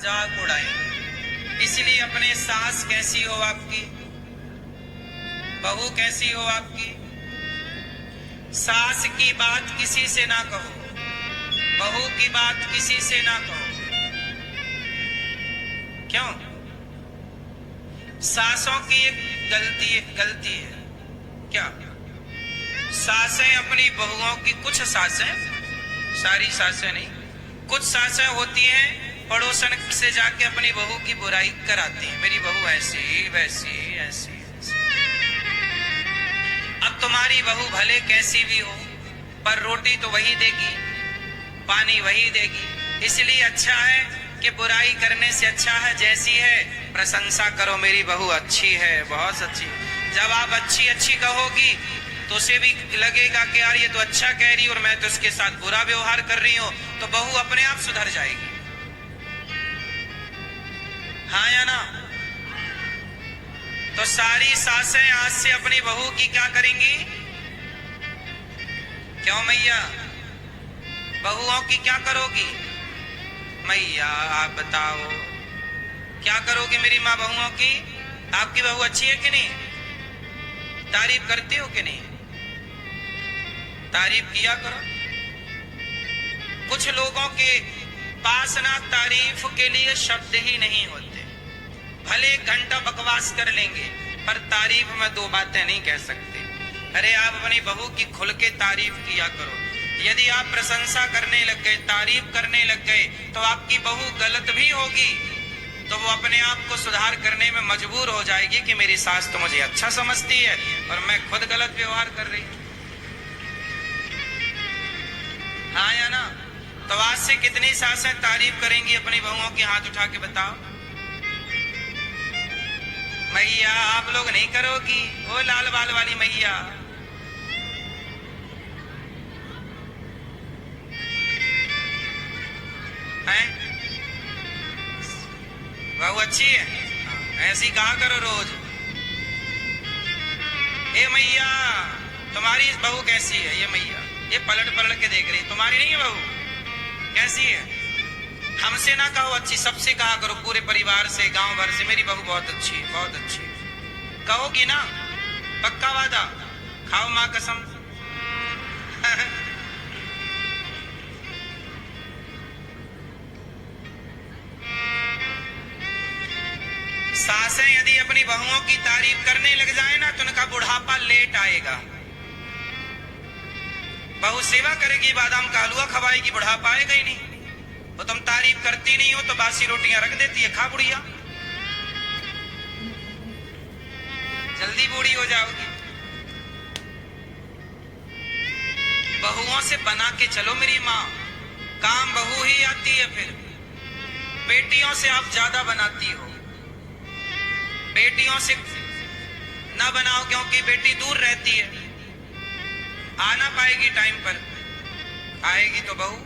मजाक उड़ाएंगे। इसलिए अपने सास कैसी हो आपकी, बहू कैसी हो आपकी, सास की बात किसी से ना कहो, बहू की बात किसी से ना कहो। क्यों? सासों की एक गलती है। क्या? सासें अपनी बहुओं की, कुछ सासें, सारी सासें नहीं, कुछ सासें होती हैं पड़ोसन से जाके अपनी बहू की बुराई कराती हैं। मेरी बहू ऐसी वैसी ऐसी ऐसी। अब तुम्हारी बहू भले कैसी भी हो, पर रोटी तो वही देगी, पानी वही देगी। इसलिए अच्छा है कि बुराई करने से अच्छा है जैसी है प्रशंसा करो, मेरी बहू अच्छी है, बहुत अच्छी। जब आप अच्छी अच्छी कहोगी तो उसे भी लगेगा कि यार ये तो अच्छा कह रही और मैं तो इसके साथ बुरा व्यवहार कर रही हूं, तो बहू अपने आप सुधर जाएगी। हाँ या ना? तो सारी सासें आज से अपनी बहू की क्या करेंगी? क्यों मैया? बहुओं की क्या करोगी? मैया आप बताओ क्या करोगे मेरी माँ बहुओं की? आपकी बहू अच्छी है कि नहीं? तारीफ करती हो कि नहीं? तारीफ किया करो। कुछ लोगों के पास ना तारीफ के लिए शब्द ही नहीं होते। भले एक घंटा बकवास कर लेंगे पर तारीफ में दो बातें नहीं कह सकते। अरे आप अपनी बहू की खुल के तारीफ किया करो। यदि आप प्रशंसा करने लग गए, तारीफ करने लग गए, तो आपकी बहू गलत भी होगी तो वो अपने आप को सुधार करने में मजबूर हो जाएगी कि मेरी सास तो मुझे अच्छा समझती है और मैं खुद गलत व्यवहार कर रही हूं। हाँ या ना? तो आज से कितनी सासें तारीफ करेंगी अपनी बहुओं की? हाथ उठा के बताओ। मैया आप लोग नहीं करोगी? वो लाल बाल वाली मैया, हैं? बहू अच्छी है, ऐसी कहा करो रोज। ए मैया तुम्हारी बहू कैसी है? ये मैया ये पलट पलट के देख रही, तुम्हारी नहीं है बहू? कैसी है? हमसे ना कहो अच्छी, सबसे कहा करो, पूरे परिवार से, गांव भर से, मेरी बहू बहुत अच्छी है, बहुत अच्छी है। कहोगी ना? पक्का वादा? खाओ मां कसम। सासें यदि अपनी बहुओं की तारीफ करने लग जाए ना तो उनका बुढ़ापा लेट आएगा। बहू सेवा करेगी, बादाम का हलवा खवाएगी, बुढ़ापा आएगा ही नहीं। तो तुम तारीफ करती नहीं हो तो बासी रोटियां रख देती है, खा बुढ़िया, जल्दी बूढ़ी हो जाओगी। बहुओं से बना के चलो मेरी माँ, काम बहू ही आती है। फिर बेटियों से आप ज्यादा बनाती हो, बेटियों से ना बनाओ क्योंकि बेटी दूर रहती है, आ ना पाएगी टाइम पर, आएगी तो बहू।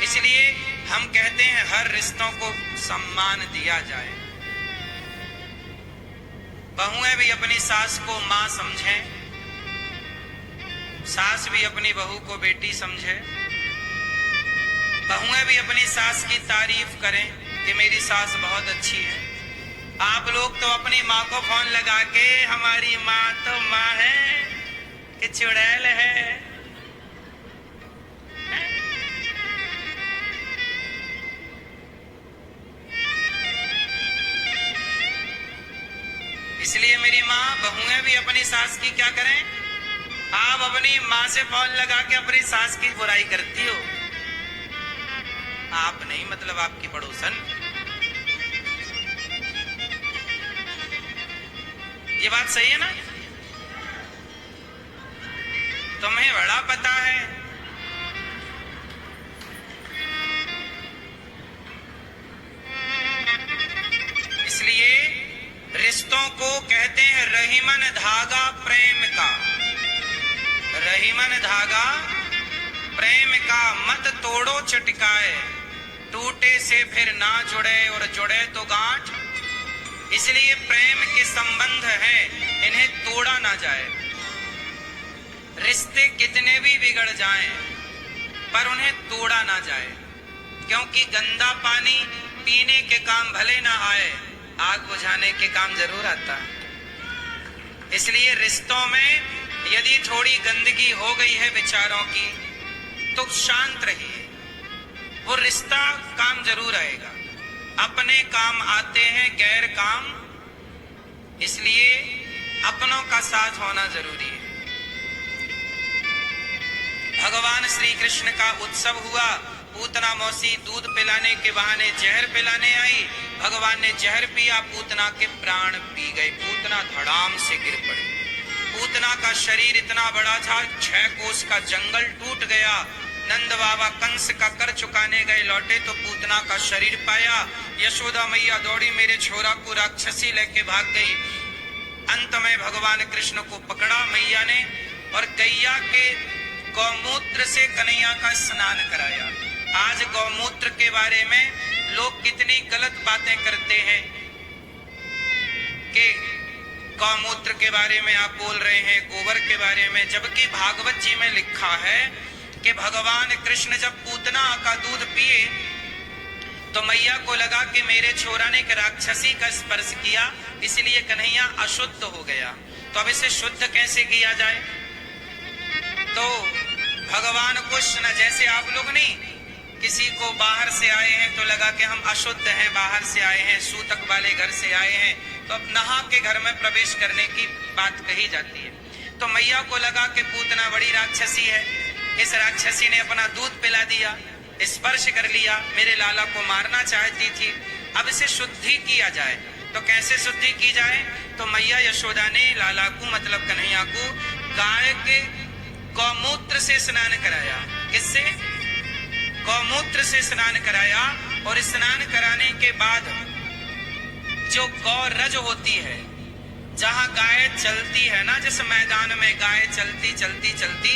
इसलिए हम कहते हैं हर रिश्तों को सम्मान दिया जाए। बहुएं भी अपनी सास को मां समझें, सास भी अपनी बहू को बेटी समझे। बहुएं भी अपनी सास की तारीफ करें कि मेरी सास बहुत अच्छी है। आप लोग तो अपनी माँ को फोन लगा के हमारी माँ तो माँ है कि चुड़ैल है। इसलिए मेरी माँ, बहुएं भी अपनी सास की क्या करें? आप अपनी माँ से फोन लगा के अपनी सास की बुराई करती हो। आप नहीं, मतलब आपकी पड़ोसन। ये बात सही है ना? तुम्हें बड़ा पता है। इसलिए रिश्तों को कहते हैं रहीमन धागा प्रेम का, रहीमन धागा प्रेम का, मत तोड़ो चटकाए, टूटे से फिर ना जुड़े और जुड़े तो गांठ। इसलिए प्रेम के संबंध हैं, इन्हें तोड़ा ना जाए। रिश्ते कितने भी बिगड़ जाएं पर उन्हें तोड़ा ना जाए, क्योंकि गंदा पानी पीने के काम भले ना आए, आग बुझाने के काम जरूर आता है। इसलिए रिश्तों में यदि थोड़ी गंदगी हो गई है विचारों की तो शांत रहिए, वो रिश्ता काम जरूर आएगा। अपने काम आते हैं, गैर काम, इसलिए अपनों का साथ होना जरूरी है। भगवान श्री कृष्ण का उत्सव हुआ, पूतना मौसी दूध पिलाने के बहाने जहर पिलाने आई। भगवान ने जहर पिया, पूतना के प्राण पी गए, पूतना धड़ाम से गिर पड़ी। पूतना का शरीर इतना बड़ा था, 6 कोस का जंगल टूट गया। नंद बाबा कंस का कर चुकाने गए, लौटे तो पूतना का शरीर पाया। यशोदा मैया दौड़ी, मेरे छोरा को राक्षसी लेके भाग गई। अंत में भगवान कृष्ण को पकड़ा मैया ने और गैया के गौमूत्र से कन्हैया का स्नान कराया। आज गौमूत्र के बारे में लोग कितनी गलत बातें करते हैं कि गौमूत्र के बारे में आप बोल रहे हैं, गोबर के बारे में, जबकि भागवत जी में लिखा है कि भगवान कृष्ण जब पूतना का दूध पिए तो मैया को लगा कि मेरे छोरा ने एक राक्षसी का स्पर्श किया, इसलिए कन्हैया अशुद्ध हो गया। तो अब इसे शुद्ध कैसे किया जाए? तो भगवान कृष्ण, जैसे आप लोग नहीं, किसी को बाहर से आए हैं तो लगा कि हम अशुद्ध हैं, बाहर से आए हैं, सूतक वाले घर से आए हैं, तो अब नहा के घर में प्रवेश करने की बात कही जाती है। तो मैया को लगा कि पूतना बड़ी राक्षसी है, इस राक्षसी ने अपना दूध पिला दिया, स्पर्श कर लिया, मेरे लाला को मारना चाहती थी, अब इसे शुद्धि किया जाए। तो कैसे शुद्धि की जाए? तो मैया यशोदा ने लाला को, मतलब कन्हैया को, गाय के गौमूत्र से स्नान कराया। किससे? गौमूत्र से स्नान कराया। और स्नान कराने के बाद जो गौरज होती है, जहां गाय चलती है ना, जिस मैदान में गाय चलती चलती चलती,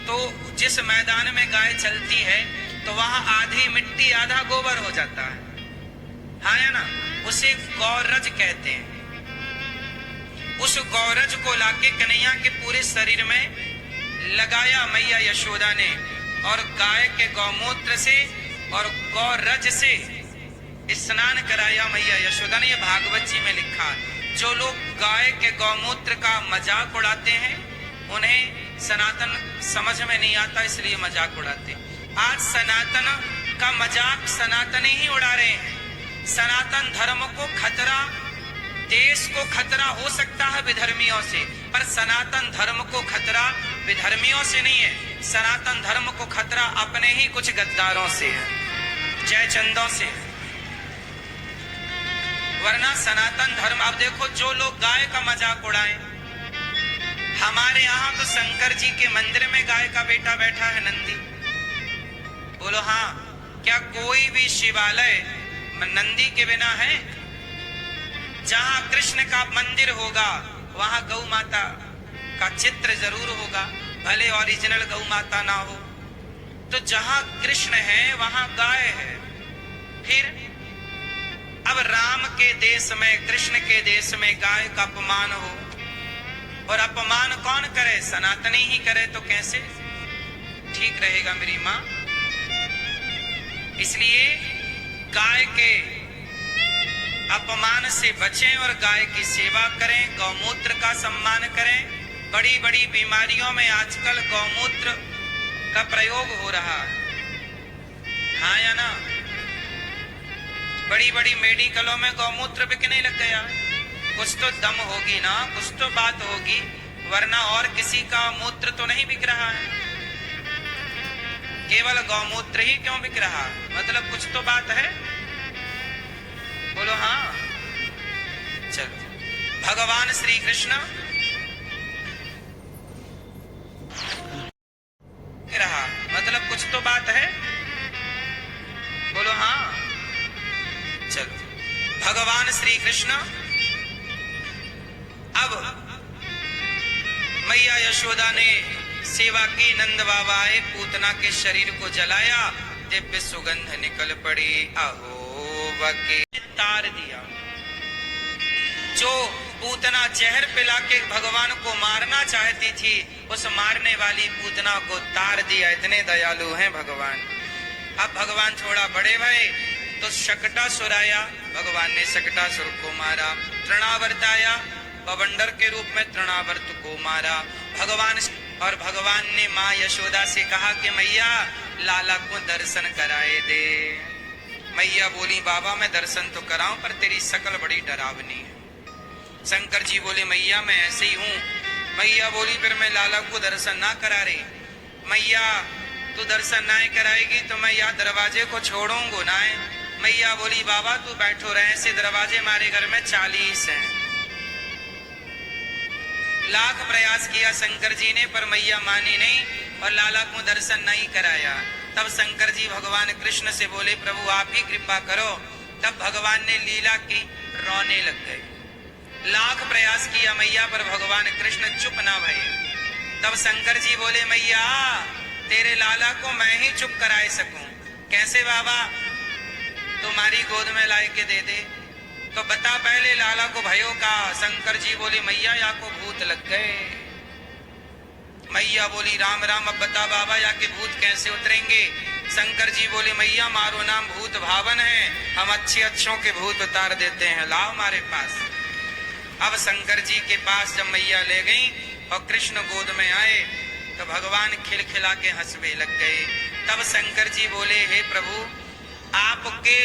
तो जिस मैदान में गाय चलती है तो वहां आधी मिट्टी आधा गोबर हो जाता है, हाँ या ना, उसे गौरज कहते हैं। उस गौरज को लाके कन्हैया के पूरे शरीर में लगाया मैया यशोदा ने, और गाय के गौमूत्र से और गौरज से स्नान कराया मैया यशोदा ने। ये भागवत जी में लिखा। जो लोग गाय के गौमूत्र का मजाक उड़ाते हैं उन्हें सनातन समझ में नहीं आता, इसलिए मजाक उड़ाते। आज सनातन का मजाक सनातनी ही उड़ा रहे हैं। सनातन धर्म को खतरा, देश को खतरा हो सकता है विधर्मियों से, पर सनातन धर्म को खतरा विधर्मियों से नहीं है। सनातन धर्म को खतरा अपने ही कुछ गद्दारों से है, जयचंदों से है। वरना सनातन धर्म, अब देखो जो लोग गाय का मजाक उड़ाएं, हमारे यहाँ तो शंकर जी के मंदिर में गाय का बेटा बैठा है, नंदी। बोलो हाँ, क्या कोई भी शिवालय नंदी के बिना है? जहां कृष्ण का मंदिर होगा वहां गौ माता का चित्र जरूर होगा, भले ओरिजिनल गौ माता ना हो। तो जहां कृष्ण है वहां गाय है। फिर अब राम के देश में, कृष्ण के देश में गाय का अपमान हो, और अपमान कौन करे? सनातनी ही करे, तो कैसे ठीक रहेगा मेरी माँ? इसलिए गाय के अपमान से बचें और गाय की सेवा करें, गौमूत्र का सम्मान करें। बड़ी बड़ी बीमारियों में आजकल गौमूत्र का प्रयोग हो रहा है, हाँ या ना? बड़ी बड़ी मेडिकलों में गौमूत्र बिकने लग गया। कुछ तो दम होगी ना, कुछ तो बात होगी, वरना और किसी का मूत्र तो नहीं बिक रहा है। केवल गौमूत्र ही क्यों बिक रहा? मतलब कुछ तो बात है, बोलो हाँ। चलो, भगवान श्री कृष्ण रहा, मतलब कुछ तो बात है, बोलो हाँ। चलो, भगवान श्री कृष्ण अब मैया यशोदा ने सेवा की, नंद बाबा आए, पूतना के शरीर को जलाया, दिव्य सुगंध निकल पड़ी। अहो बके तार दिया। जो पूतना जहर पिला के भगवान को मारना चाहती थी, उस मारने वाली पूतना को तार दिया। इतने दयालु हैं भगवान। अब भगवान थोड़ा बड़े भये तो शकटासुर आया, भगवान ने शकटासुर को मारा। तृणावर्त आया, बवंडर के रूप में तृणावर्त को मारा भगवान ने माँ यशोदा से कहा कि मैया लाला को दर्शन कराए दे। मैया बोली बाबा मैं दर्शन तो कराऊं पर तेरी शकल बड़ी डरावनी है। शंकर जी बोले मैया मैं ऐसे ही हूं। मैया बोली फिर मैं लाला को दर्शन ना करा रही। मैया तू दर्शन ना कराएगी तो मैं यहाँ दरवाजे को छोड़ूंगा ना। मैया बोली बाबा तू बैठो रहे, ऐसे दरवाजे हमारे घर में 40 हैं। लाख प्रयास किया शंकर जी ने पर मैया मानी नहीं और लाला को दर्शन नहीं कराया। तब शंकर जी भगवान कृष्ण से बोले प्रभु आप ही कृपा करो। तब भगवान ने लीला की, रोने लग गए। लाख प्रयास किया मैया पर भगवान कृष्ण चुप ना भये। तब शंकर जी बोले मैया तेरे लाला को मैं ही चुप कराए सकूं। कैसे बाबा? तुम्हारी गोद में लाए के दे दे। तो बता पहले लाला को भयो का। शंकर जी बोले मैया या को भूत लग गए। मैया बोली राम राम अब बता बाबा या के भूत कैसे उतरेंगे। शंकर जी बोले मैया मारो नाम भूत भावन है, हम अच्छे अच्छों के भूत उतार देते हैं, लाओ हमारे पास। अब शंकर जी के पास जब मैया ले गई और कृष्ण गोद में आए तो भगवान खिलखिला के हंसने लग गए। तब शंकर जी बोले हे प्रभु आपके